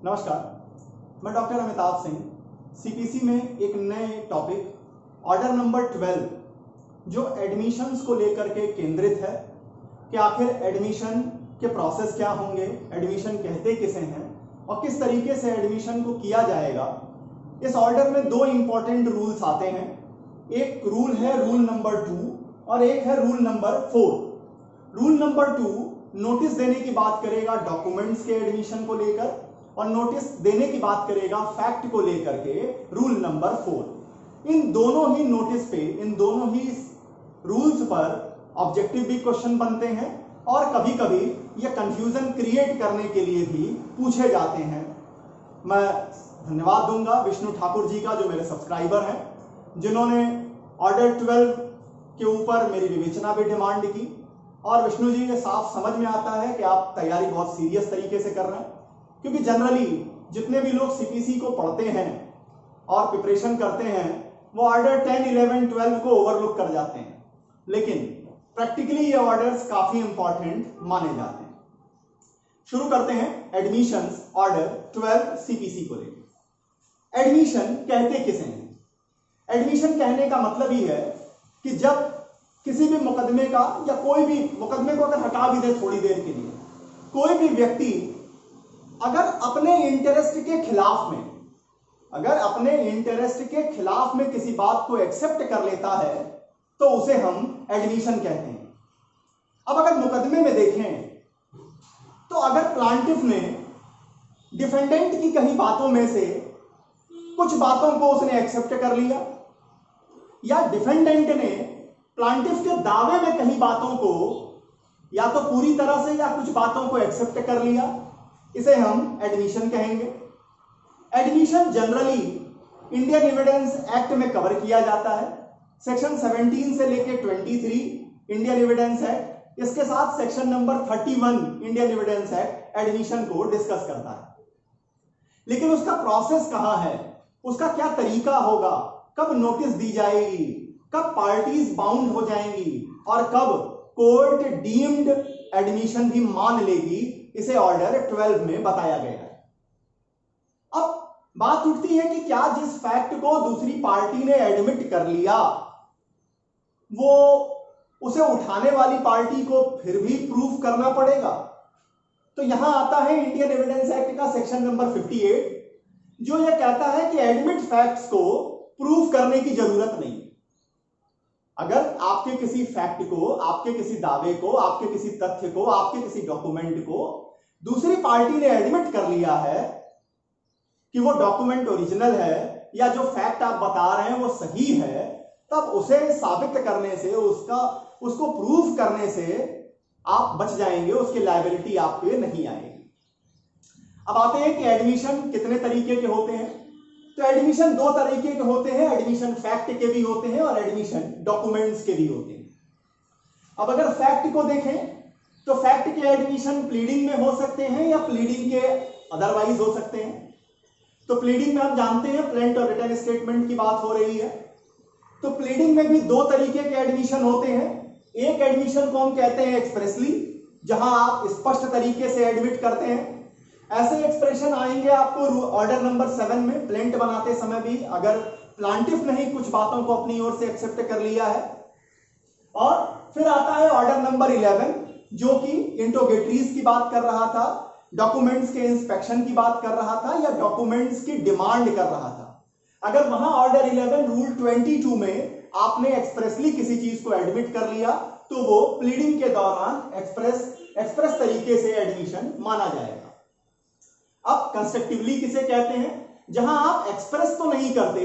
नमस्कार, मैं doctor Amitabh Singh CPC में एक नए टॉपिक ऑर्डर नंबर 12 जो एडमिशन्स को लेकर के केंद्रित है कि आखिर एडमिशन के प्रोसेस क्या होंगे, एडमिशन कहते किसे हैं और किस तरीके से एडमिशन को किया जाएगा। इस ऑर्डर में दो इंपॉर्टेंट रूल्स आते हैं। एक रूल है रूल नंबर 2 और एक है rule number 4। Rule number 2 notice देने की बात करेगा डॉक्यूमेंट्स के एडमिशन को लेकर और नोटिस देने की बात करेगा फैक्ट को लेकर के रूल नंबर 4। इन दोनों ही नोटिस पे, इन दोनों ही रूल्स पर ऑब्जेक्टिव भी क्वेश्चन बनते हैं और कभी कभी ये कंफ्यूजन क्रिएट करने के लिए भी पूछे जाते हैं। मैं धन्यवाद दूंगा विष्णु ठाकुर जी का, जो मेरे सब्सक्राइबर हैं, जिन्होंने ऑर्डर 12 के ऊपर मेरी विवेचना भी डिमांड की। और विष्णु जी, ये साफ समझ में आता है कि आप तैयारी बहुत सीरियस तरीके से कर रहे हैं, क्योंकि जनरली जितने भी लोग सीपीसी को पढ़ते हैं और प्रिपरेशन करते हैं वो ऑर्डर 10, 11, 12 को ओवरलुक कर जाते हैं, लेकिन प्रैक्टिकली ये ऑर्डर्स काफी इंपॉर्टेंट माने जाते हैं। शुरू करते हैं एडमिशंस ऑर्डर 12 सीपीसी को लेकर। एडमिशन कहते किसे हैं? एडमिशन कहने का मतलब ही है कि जब किसी भी मुकदमे का या कोई भी मुकदमे को अगर हटा भी दे थोड़ी देर के लिए, कोई भी व्यक्ति अगर अपने इंटरेस्ट के खिलाफ में किसी बात को एक्सेप्ट कर लेता है तो उसे हम एडमिशन कहते हैं। अब अगर मुकदमे में देखें तो अगर प्लांटिफ ने डिफेंडेंट की कही बातों में से कुछ बातों को उसने एक्सेप्ट कर लिया या डिफेंडेंट ने प्लांटिफ के दावे में कही बातों को या तो पूरी तरह से या कुछ बातों को एक्सेप्ट कर लिया, इसे हम एडमिशन कहेंगे। Admission generally Indian evidence act में कवर किया जाता है। सेक्शन 17 से लेकर 23 इंडियन एविडेंस एक्ट, इसके साथ section number 31 Indian evidence act admission को डिस्कस करता है। लेकिन उसका प्रोसेस कहां है, उसका क्या तरीका होगा, कब नोटिस दी जाएगी, कब पार्टीज बाउंड हो जाएंगी और कब कोर्ट डीम्ड एडमिशन भी मान लेगी, इसे ऑर्डर 12 में बताया गया है। अब बात उठती है कि क्या जिस फैक्ट को दूसरी पार्टी ने एडमिट कर लिया वो उसे उठाने वाली पार्टी को फिर भी प्रूफ करना पड़ेगा? तो यहां आता है इंडियन एविडेंस एक्ट का सेक्शन नंबर 58, जो यह कहता है कि एडमिट फैक्ट्स को प्रूफ करने की जरूरत नहीं। अगर आपके किसी फैक्ट को, आपके किसी दावे को, आपके किसी तथ्य को, आपके किसी डॉक्यूमेंट को दूसरी पार्टी ने एडमिट कर लिया है कि वो डॉक्यूमेंट ओरिजिनल है या जो फैक्ट आप बता रहे हैं वो सही है, तब उसे साबित करने से, उसको प्रूफ करने से आप बच जाएंगे, उसकी लायबिलिटी आप पे नहीं आएगी। अब आते हैं कि एडमिशन कितने तरीके के होते हैं। तो एडमिशन दो तरीके के होते हैं, एडमिशन फैक्ट के भी होते हैं और एडमिशन डॉक्यूमेंट्स के भी होते हैं। अब अगर फैक्ट को देखें तो फैक्ट के एडमिशन प्लीडिंग में हो सकते हैं या प्लीडिंग के अदरवाइज हो सकते हैं। तो प्लीडिंग में हम जानते हैं प्लेंट और रिटन स्टेटमेंट की बात हो रही है, तो प्लीडिंग में भी दो तरीके के एडमिशन होते हैं। एक एडमिशन को हम कहते हैं एक्सप्रेसली, जहां आप स्पष्ट तरीके से एडमिट करते हैं। ऐसे एक्सप्रेशन आएंगे आपको ऑर्डर नंबर 7 में, प्लेंट बनाते समय भी अगर प्लांटिफ ने ही कुछ बातों को अपनी ओर से एक्सेप्ट कर लिया है। और फिर आता है ऑर्डर नंबर 11, जो कि इंटरोगेटरीज की बात कर रहा था, डॉक्यूमेंट्स के इंस्पेक्शन की बात कर रहा था या डॉक्यूमेंट्स की डिमांड कर रहा था। अगर वहां ऑर्डर 11 रूल 22 में आपने एक्सप्रेसली किसी चीज को एडमिट कर लिया तो वो प्लीडिंग के दौरान एक्सप्रेस तरीके से एडमिशन माना जाएगा। अब कंस्ट्रक्टिवली किसे कहते हैं? जहां आप एक्सप्रेस तो नहीं करते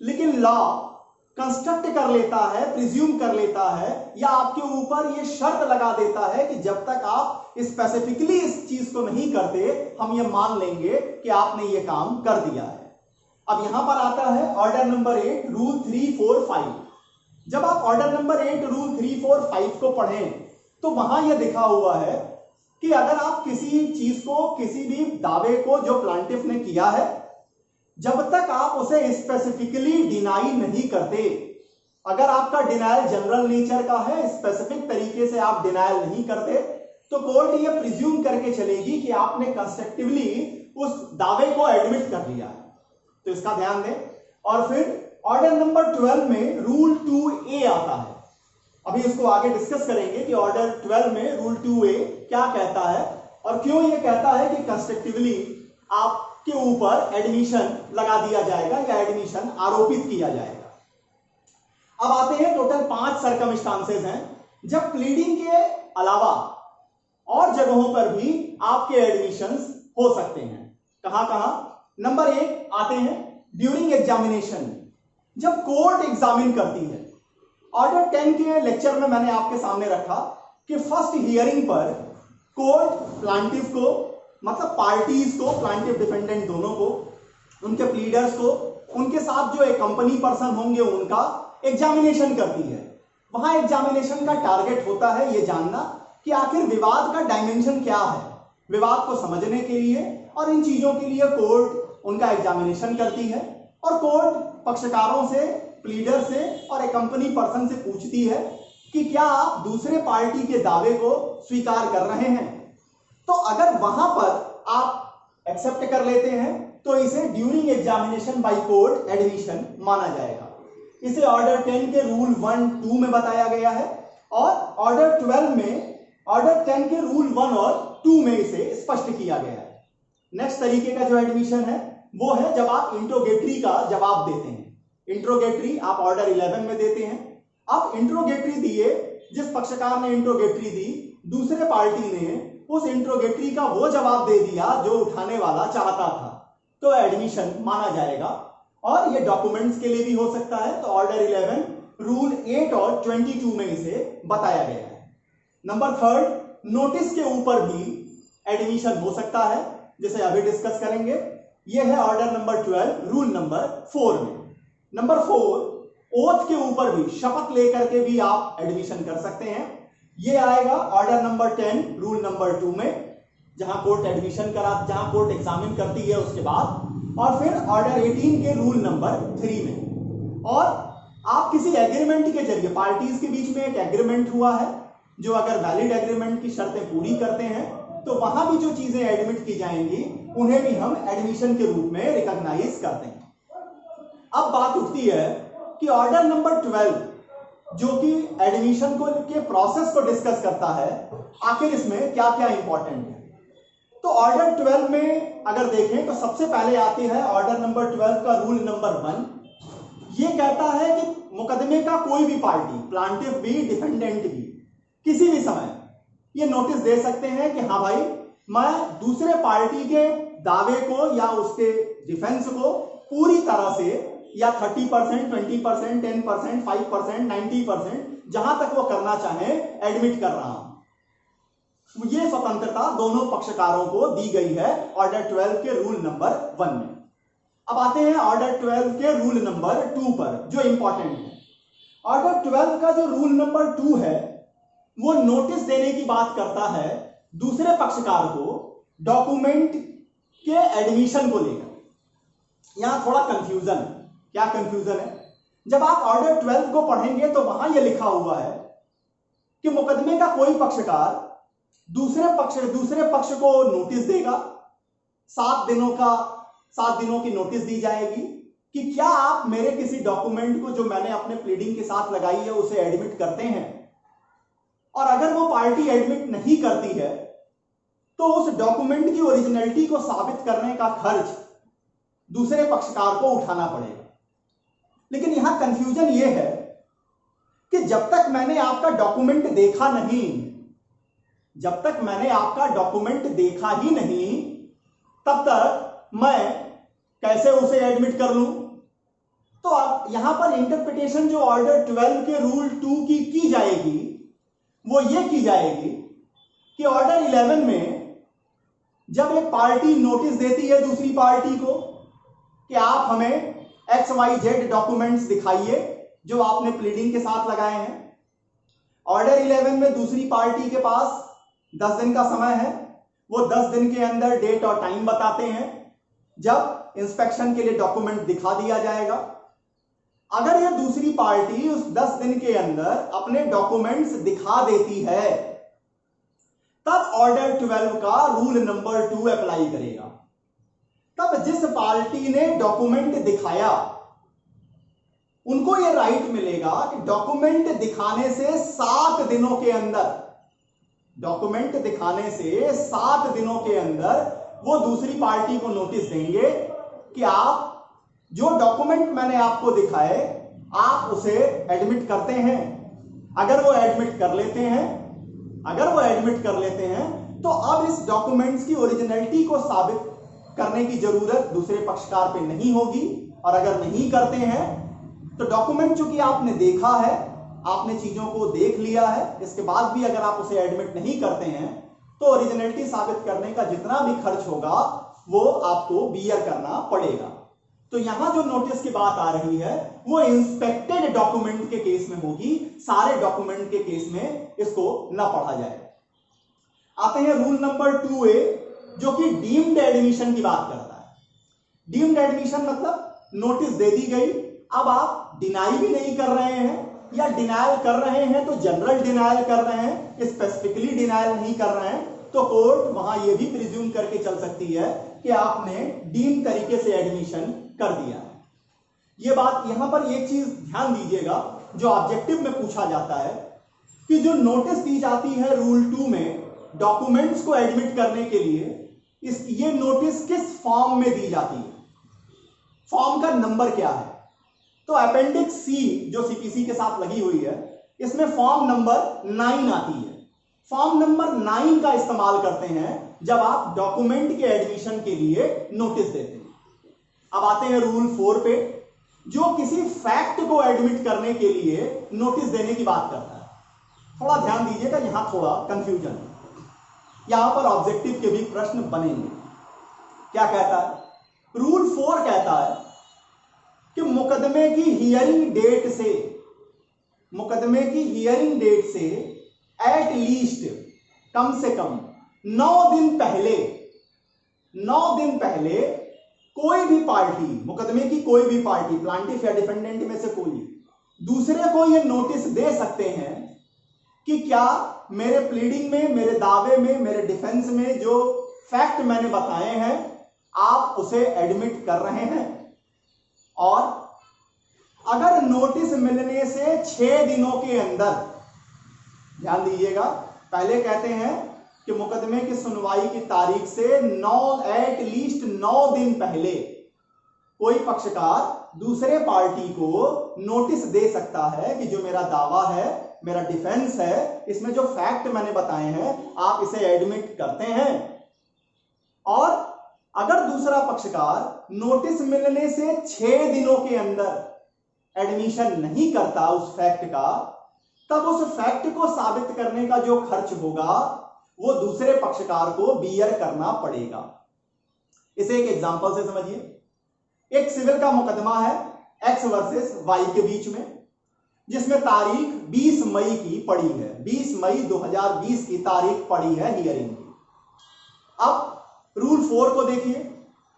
लेकिन लॉ कंस्ट्रक्ट कर लेता है, प्रिज्यूम कर लेता है या आपके ऊपर यह शर्त लगा देता है कि जब तक आप स्पेसिफिकली इस चीज को नहीं करते हम ये मान लेंगे कि आपने ये काम कर दिया है। अब यहां पर आता है ऑर्डर नंबर 8 रूल 3, 4, 5। जब आप ऑर्डर नंबर 8 रूल 3, 4, 5 को पढ़ें तो वहां यह लिखा हुआ है कि अगर आप किसी चीज को, किसी भी दावे को जो प्लांटिफ ने किया है, जब तक आप उसे स्पेसिफिकली डिनाई नहीं करते, अगर आपका डिनायल जनरल नेचर का है, स्पेसिफिक तरीके से आप डिनायल नहीं करते, तो कोर्ट ये प्रिज्यूम करके चलेगी कि आपने कंस्ट्रक्टिवली उस दावे को एडमिट कर लिया है, तो इसका ध्यान दें। और फिर ऑर्डर नंबर 12 में रूल 2A आता है। अभी इसको आगे डिस्कस करेंगे कि ऑर्डर 12 में रूल 2A क्या कहता है और क्यों यह कहता है कि कंस्ट्रक्टिवली आपके ऊपर एडमिशन लगा दिया जाएगा या एडमिशन आरोपित किया जाएगा। अब आते हैं, टोटल 5 सर्कमस्टांसेस हैं जब प्लीडिंग के अलावा और जगहों पर भी आपके एडमिशंस हो सकते हैं। कहां कहां? नंबर 1 आते हैं ड्यूरिंग एग्जामिनेशन, जब कोर्ट एग्जामिन करती है। ऑर्डर 10 के लेक्चर में मैंने आपके सामने रखा कि फर्स्ट हियरिंग पर कोर्ट प्लांटिफ को, मतलब पार्टीज को, प्लांटिफ डिफेंडेंट दोनों को, उनके प्लीडर्स को, उनके साथ जो एक कंपनी पर्सन होंगे उनका एग्जामिनेशन करती है। वहां एग्जामिनेशन का टारगेट होता है यह जानना कि आखिर विवाद का डायमेंशन क्या है। विवाद को समझने के लिए और इन चीजों के लिए कोर्ट उनका एग्जामिनेशन करती है और कोर्ट पक्षकारों से, प्लीडर से और एक कंपनी पर्सन से पूछती है कि क्या आप दूसरे पार्टी के दावे को स्वीकार कर रहे हैं। तो अगर वहां पर आप एक्सेप्ट कर लेते हैं तो इसे during examination by court admission माना जाएगा। इसे ऑर्डर 10 के रूल 1-2 में बताया गया है और ऑर्डर 12 में ऑर्डर 10 के रूल 1 और 2 में इसे स्पष्ट किया गया है। नेक्स्ट तरीके का जो एडमिशन है वो है जब आप इंट्रोगेटरी का जवाब देते हैं। इंट्रोगेटरी आप ऑर्डर 11 में देते हैं। आप इंट्रोगेटरी दिए, जिस पक्षकार ने इंट्रोगेटरी दी, दूसरे पार्टी ने उस इंट्रोगेटरी का वो जवाब दे दिया जो उठाने वाला चाहता था, तो एडमिशन माना जाएगा। और ये डॉक्यूमेंट्स के लिए भी हो सकता है, तो ऑर्डर 11 रूल 8 और 22 में इसे बताया गया है। नंबर 3, नोटिस के ऊपर भी एडमिशन हो सकता है, जिसे अभी डिस्कस करेंगे। यह है ऑर्डर नंबर 12 रूल नंबर 4 में। नंबर 4, ओथ के ऊपर भी, शपथ लेकर के भी आप एडमिशन कर सकते हैं। यह आएगा ऑर्डर नंबर 10 रूल नंबर 2 में, जहां कोर्ट एडमिशन करा, जहां कोर्ट एग्जामिन करती है उसके बाद। और फिर ऑर्डर 18 के रूल नंबर 3 में। और आप किसी एग्रीमेंट के जरिए, पार्टीज के बीच में एक एग्रीमेंट हुआ है, जो अगर वैलिड एग्रीमेंट की शर्तें पूरी करते हैं तो वहां भी जो चीजें एडमिट की जाएंगी उन्हें भी हम एडमिशन के रूप में रिकॉग्नाइज करते हैं। अब बात उठती है कि ऑर्डर नंबर 12 जो कि एडमिशन को के प्रोसेस को डिस्कस करता है, आखिर इसमें क्या क्या इंपॉर्टेंट है। तो ऑर्डर 12 में अगर देखें तो सबसे पहले आती है ऑर्डर नंबर 12 का रूल नंबर 1। यह कहता है कि मुकदमे का कोई भी पार्टी, प्लांटिफ भी, डिफेंडेंट भी, किसी भी समय ये नोटिस दे सकते हैं कि हाँ भाई, मैं दूसरे पार्टी के दावे को या उसके डिफेंस को पूरी तरह से, या 30%, 20%, 10%, 5%, 90%, जहां तक वो करना चाहे एडमिट कर रहा हूं। ये स्वतंत्रता दोनों पक्षकारों को दी गई है ऑर्डर 12 के रूल नंबर 1 में। अब आते हैं ऑर्डर 12 के रूल नंबर 2 पर, जो इंपॉर्टेंट है। ऑर्डर 12 का जो रूल नंबर 2 है वो नोटिस देने की बात करता है दूसरे पक्षकार को डॉक्यूमेंट के एडमिशन को लेकर। यहां थोड़ा कंफ्यूजन है। क्या कंफ्यूजन है? जब आप ऑर्डर 12 को पढ़ेंगे तो वहां यह लिखा हुआ है कि मुकदमे का कोई पक्षकार दूसरे पक्ष को नोटिस देगा। 7 दिनों की नोटिस दी जाएगी कि क्या आप मेरे किसी डॉक्यूमेंट को जो मैंने अपने प्लीडिंग के साथ लगाई है उसे एडमिट करते हैं। और अगर वो पार्टी एडमिट नहीं करती है तो उस डॉक्यूमेंट की ओरिजिनलिटी को साबित करने का खर्च दूसरे पक्षकार को उठाना पड़ेगा। लेकिन यहां कंफ्यूजन यह है कि जब तक मैंने आपका डॉक्यूमेंट देखा ही नहीं, तब तक मैं कैसे उसे एडमिट कर लूं। तो अब यहां पर इंटरप्रिटेशन जो ऑर्डर 12 के रूल 2 की जाएगी वो ये की जाएगी कि ऑर्डर 11 में जब एक पार्टी नोटिस देती है दूसरी पार्टी को कि आप हमें XYZ डॉक्यूमेंट्स दिखाइए जो आपने प्लीडिंग के साथ लगाए हैं, ऑर्डर 11 में दूसरी पार्टी के पास 10 दिन का समय है। वो 10 दिन के अंदर डेट और टाइम बताते हैं जब इंस्पेक्शन के लिए डॉक्यूमेंट दिखा दिया जाएगा। अगर यह दूसरी पार्टी उस 10 दिन के अंदर अपने डॉक्यूमेंट्स दिखा देती है, तब ऑर्डर 12 का रूल नंबर 2 अप्लाई करेगा। जिस पार्टी ने डॉक्यूमेंट दिखाया उनको यह राइट मिलेगा कि डॉक्यूमेंट दिखाने से 7 दिनों के अंदर, डॉक्यूमेंट दिखाने से 7 दिनों के अंदर वो दूसरी पार्टी को नोटिस देंगे कि आप जो डॉक्यूमेंट मैंने आपको दिखाए आप उसे एडमिट करते हैं। अगर वो एडमिट कर लेते हैं तो अब इस डॉक्यूमेंट्स की ओरिजिनलिटी को साबित करने की जरूरत दूसरे पक्षकार पे नहीं होगी। और अगर नहीं करते हैं तो डॉक्यूमेंट चूंकि आपने देखा है, आपने चीजों को देख लिया है, इसके बाद भी अगर आप उसे एडमिट नहीं करते हैं तो ओरिजिनलिटी साबित करने का जितना भी खर्च होगा वो आपको बियर करना पड़ेगा। तो यहां जो नोटिस की बात आ रही है वो इंस्पेक्टेड डॉक्यूमेंट के केस में होगी, सारे डॉक्यूमेंट के केस में इसको न पढ़ा जाए। आते हैं रूल नंबर 2A जो कि डीम्ड एडमिशन की बात करता है। डीम्ड एडमिशन मतलब नोटिस दे दी गई, अब आप डिनाई भी नहीं कर रहे हैं या डिनायल कर रहे हैं तो जनरल डिनायल कर रहे हैं, स्पेसिफिकली डिनायल नहीं कर रहे हैं, तो कोर्ट वहां यह भी प्रिज्यूम करके चल सकती है कि आपने डीम तरीके से एडमिशन कर दिया है। यह बात यहां पर एक चीज ध्यान दीजिएगा जो ऑब्जेक्टिव में पूछा जाता है कि जो नोटिस दी जाती है रूल 2 में डॉक्यूमेंट्स को एडमिट करने के लिए, ये नोटिस किस फॉर्म में दी जाती है, फॉर्म का नंबर क्या है। तो अपेंडिक्स सी जो सीपीसी के साथ लगी हुई है इसमें फॉर्म नंबर 9 आती है। फॉर्म नंबर 9 का इस्तेमाल करते हैं जब आप डॉक्यूमेंट के एडमिशन के लिए नोटिस देते हैं। अब आते हैं रूल 4 पे जो किसी फैक्ट को एडमिट करने के लिए नोटिस देने की बात करता है। थोड़ा ध्यान दीजिएगा, यहां थोड़ा कंफ्यूजन है, यहां पर ऑब्जेक्टिव के भी प्रश्न बनेंगे। क्या कहता है रूल 4? कहता है कि मुकदमे की हियरिंग डेट से एट लीस्ट कम से कम 9 दिन पहले कोई भी पार्टी, मुकदमे की कोई भी पार्टी, प्लांटिफ या डिफेंडेंट में से कोई दूसरे को यह नोटिस दे सकते हैं कि क्या मेरे प्लीडिंग में, मेरे दावे में, मेरे डिफेंस में जो फैक्ट मैंने बताए हैं आप उसे एडमिट कर रहे हैं। और अगर नोटिस मिलने से 6 दिनों के अंदर, ध्यान दीजिएगा, पहले कहते हैं कि मुकदमे की सुनवाई की तारीख से एट लीस्ट 9 दिन पहले कोई पक्षकार दूसरे पार्टी को नोटिस दे सकता है कि जो मेरा दावा है, मेरा डिफेंस है, इसमें जो फैक्ट मैंने बताए हैं आप इसे एडमिट करते हैं। और अगर दूसरा पक्षकार नोटिस मिलने से 6 दिनों के अंदर एडमिशन नहीं करता उस फैक्ट का, तब उस फैक्ट को साबित करने का जो खर्च होगा वो दूसरे पक्षकार को बियर करना पड़ेगा। इसे एक एग्जांपल से समझिए। एक सिविल का मुकदमा है एक्स वर्सेस वाई के बीच में, जिसमें तारीख 20 मई की पड़ी है, 20 मई 2020 की तारीख पड़ी है हियरिंग की। अब रूल 4 को देखिए,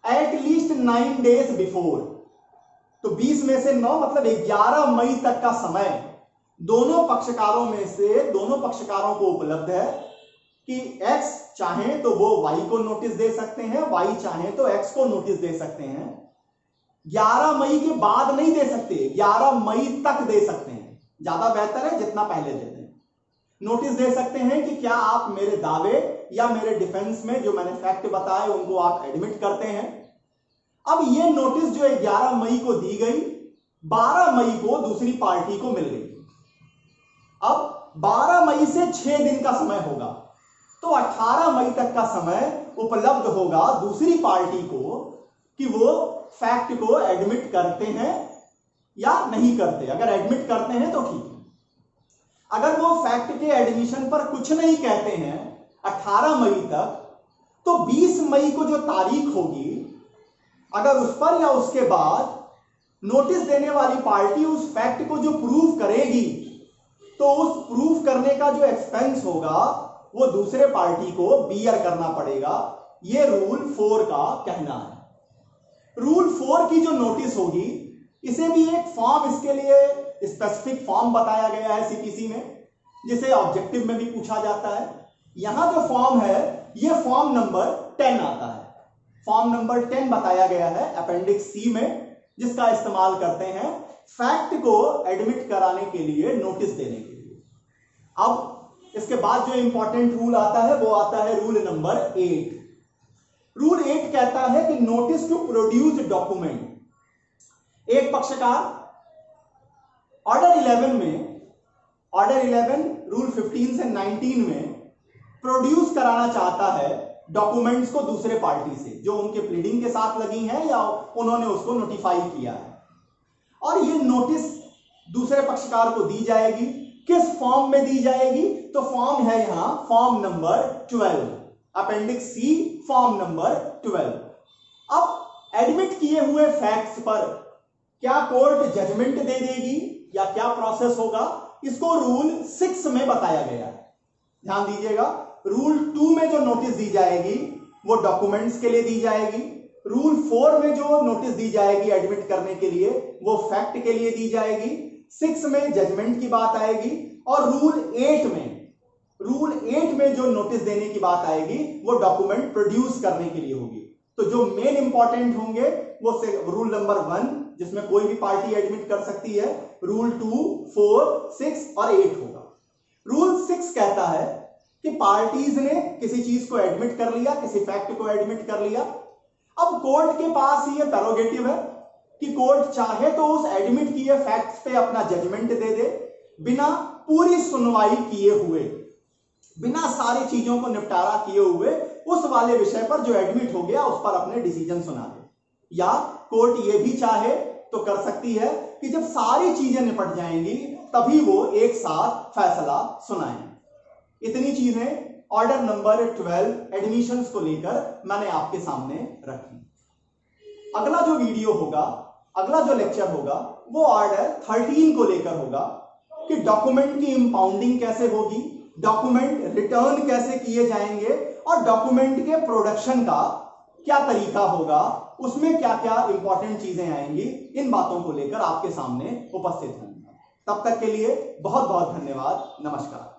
एट लीस्ट 9 डेज बिफोर, तो 20 में से 9 मतलब 11 मई तक का समय दोनों पक्षकारों को उपलब्ध है कि एक्स चाहे तो वो वाई को नोटिस दे सकते हैं, वाई चाहे तो एक्स को नोटिस दे सकते हैं। 11 मई के बाद नहीं दे सकते, 11 मई तक दे सकते हैं, ज्यादा बेहतर है जितना पहले देते हैं। नोटिस दे सकते हैं कि क्या आप मेरे दावे या मेरे डिफेंस में जो मैंने फैक्ट बताए उनको आप एडमिट करते हैं। अब ये नोटिस जो 11 मई को दी गई, 12 मई को दूसरी पार्टी को मिल गई। अब 12 मई से 6 दिन का समय होगा, तो 18 मई तक का समय उपलब्ध होगा दूसरी पार्टी को कि वो फैक्ट को एडमिट करते हैं या नहीं करते। अगर एडमिट करते हैं तो ठीक है, अगर वो फैक्ट के एडमिशन पर कुछ नहीं कहते हैं 18 मई तक, तो 20 मई को जो तारीख होगी, अगर उस पर या उसके बाद नोटिस देने वाली पार्टी उस फैक्ट को जो प्रूव करेगी, तो उस प्रूव करने का जो एक्सपेंस होगा वो दूसरे पार्टी को बियर करना पड़ेगा। ये रूल 4 का कहना है। रूल 4 की जो नोटिस होगी, इसे भी एक फॉर्म, इसके लिए स्पेसिफिक फॉर्म बताया गया है सीपीसी में, जिसे ऑब्जेक्टिव में भी पूछा जाता है। यहां जो फॉर्म है ये फॉर्म नंबर 10 आता है। फॉर्म नंबर 10 बताया गया है अपेंडिक्स सी में, जिसका इस्तेमाल करते हैं फैक्ट को एडमिट कराने के लिए, नोटिस देने के लिए। अब इसके बाद जो इंपॉर्टेंट रूल आता है वो आता है रूल नंबर 8। रूल 8 कहता है कि नोटिस टू प्रोड्यूस डॉक्यूमेंट। एक पक्षकार ऑर्डर 11 रूल 15 से 19 में प्रोड्यूस कराना चाहता है डॉक्यूमेंट्स को दूसरे पार्टी से, जो उनके प्लीडिंग के साथ लगी हैं या उन्होंने उसको नोटिफाई किया है, और ये नोटिस दूसरे पक्षकार को दी जाएगी। किस फॉर्म में दी जाएगी? तो फॉर्म है यहां फॉर्म नंबर 12, अपेंडिक्स सी फॉर्म नंबर 12। अब एडमिट किए हुए फैक्ट्स पर क्या कोर्ट जजमेंट दे देगी या क्या प्रोसेस होगा, इसको रूल 6 में बताया गया है। ध्यान दीजिएगा, रूल 2 में जो नोटिस दी जाएगी वो डॉक्यूमेंट्स के लिए दी जाएगी। रूल 4 में जो नोटिस दी जाएगी एडमिट करने के लिए वो फैक्ट के लिए दी जाएगी। 6 में जजमेंट की बात आएगी, और रूल 8 में जो नोटिस देने की बात आएगी वो डॉक्यूमेंट प्रोड्यूस करने के लिए होगी। तो जो मेन इंपॉर्टेंट होंगे वो रूल नंबर 1, जिसमें कोई भी पार्टी एडमिट कर सकती है, रूल 2, 4, 6 और 8 होगा। रूल 6 कहता है कि पार्टीज ने किसी चीज को एडमिट कर लिया, किसी फैक्ट को एडमिट कर लिया। अब कोर्ट के पास ये प्रेरोगेटिव है कि कोर्ट चाहे तो उस एडमिट किए फैक्ट्स पे अपना जजमेंट दे दे, बिना पूरी सुनवाई किए हुए, बिना सारी चीजों को निपटारा किए हुए उस वाले विषय पर जो एडमिट हो गया उस पर अपने डिसीजन सुना दे। या कोर्ट ये भी चाहे तो कर सकती है कि जब सारी चीजें निपट जाएंगी तभी वो एक साथ फैसला सुनाएं। इतनी चीजें ऑर्डर नंबर 12 एडमिशंस को लेकर मैंने आपके सामने रखी। अगला जो वीडियो होगा, अगला जो लेक्चर होगा वो ऑर्डर 13 को लेकर होगा कि डॉक्यूमेंट की इंपाउंडिंग कैसे होगी, डॉक्यूमेंट रिटर्न कैसे किए जाएंगे, और डॉक्यूमेंट के प्रोडक्शन का क्या तरीका होगा, उसमें क्या क्या इंपॉर्टेंट चीजें आएंगी। इन बातों को लेकर आपके सामने उपस्थित होंगे। तब तक के लिए बहुत बहुत धन्यवाद। नमस्कार।